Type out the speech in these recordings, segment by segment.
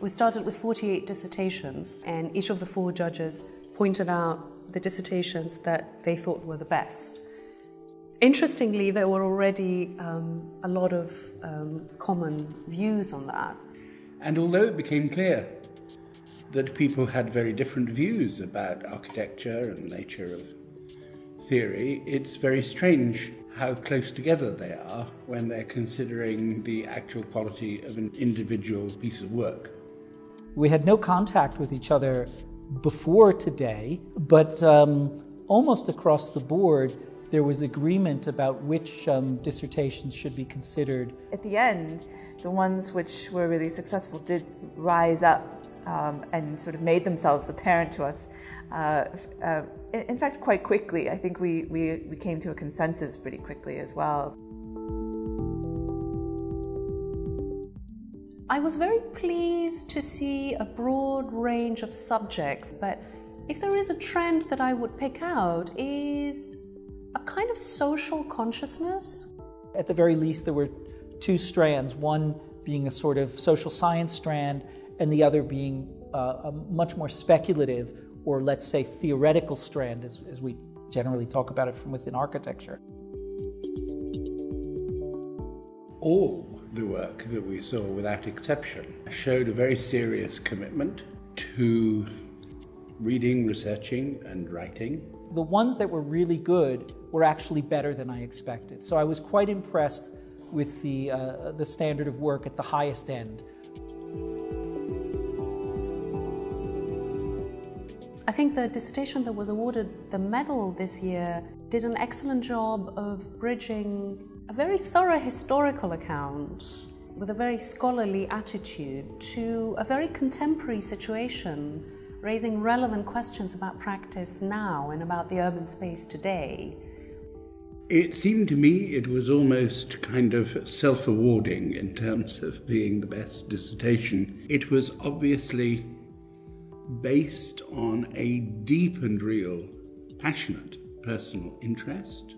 We started with 48 dissertations, and each of the 4 judges pointed out the dissertations that they thought were the best. Interestingly, there were already a lot of common views on that. And although it became clear that people had very different views about architecture and the nature of theory, it's very strange how close together they are when they're considering the actual quality of an individual piece of work. We had no contact with each other before today, but almost across the board there was agreement about which dissertations should be considered. At the end, the ones which were really successful did rise up and sort of made themselves apparent to us. In fact, quite quickly. I think we came to a consensus pretty quickly as well. I was very pleased to see a broad range of subjects, but if there is a trend that I would pick out is a kind of social consciousness. At the very least, there were 2 strands, one being a sort of social science strand and the other being a much more speculative, or let's say theoretical strand, as we generally talk about it from within architecture. All the work that we saw, without exception, showed a very serious commitment to reading, researching, and writing. The ones that were really good were actually better than I expected. So I was quite impressed with the standard of work at the highest end. I think the dissertation that was awarded the medal this year did an excellent job of bridging a very thorough historical account with a very scholarly attitude to a very contemporary situation, raising relevant questions about practice now and about the urban space today. It seemed to me it was almost kind of self-awarding in terms of being the best dissertation. It was obviously based on a deep and real, passionate personal interest,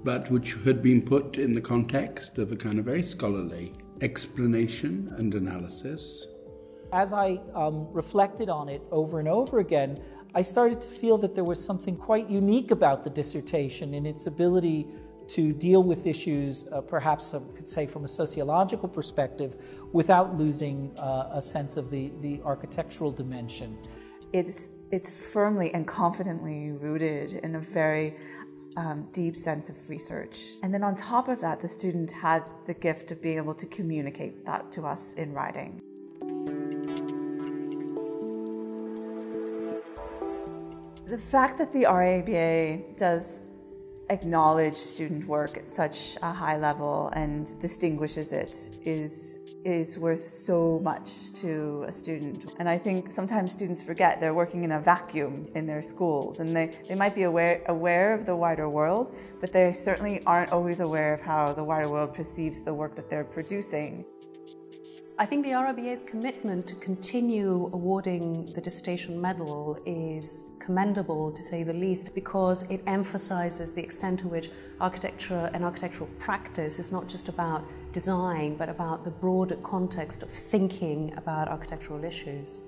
but which had been put in the context of a kind of very scholarly explanation and analysis. As I reflected on it over and over again, I started to feel that there was something quite unique about the dissertation in its ability to deal with issues, perhaps I could say from a sociological perspective, without losing a sense of the architectural dimension. It's firmly and confidently rooted in a very deep sense of research. And then on top of that, the student had the gift of being able to communicate that to us in writing. The fact that the RIBA does acknowledge student work at such a high level and distinguishes it is worth so much to a student. And I think sometimes students forget they're working in a vacuum in their schools, and they might be aware of the wider world, but they certainly aren't always aware of how the wider world perceives the work that they're producing. I think the RIBA's commitment to continue awarding the dissertation medal is commendable, to say the least, because it emphasizes the extent to which architecture and architectural practice is not just about design, but about the broader context of thinking about architectural issues.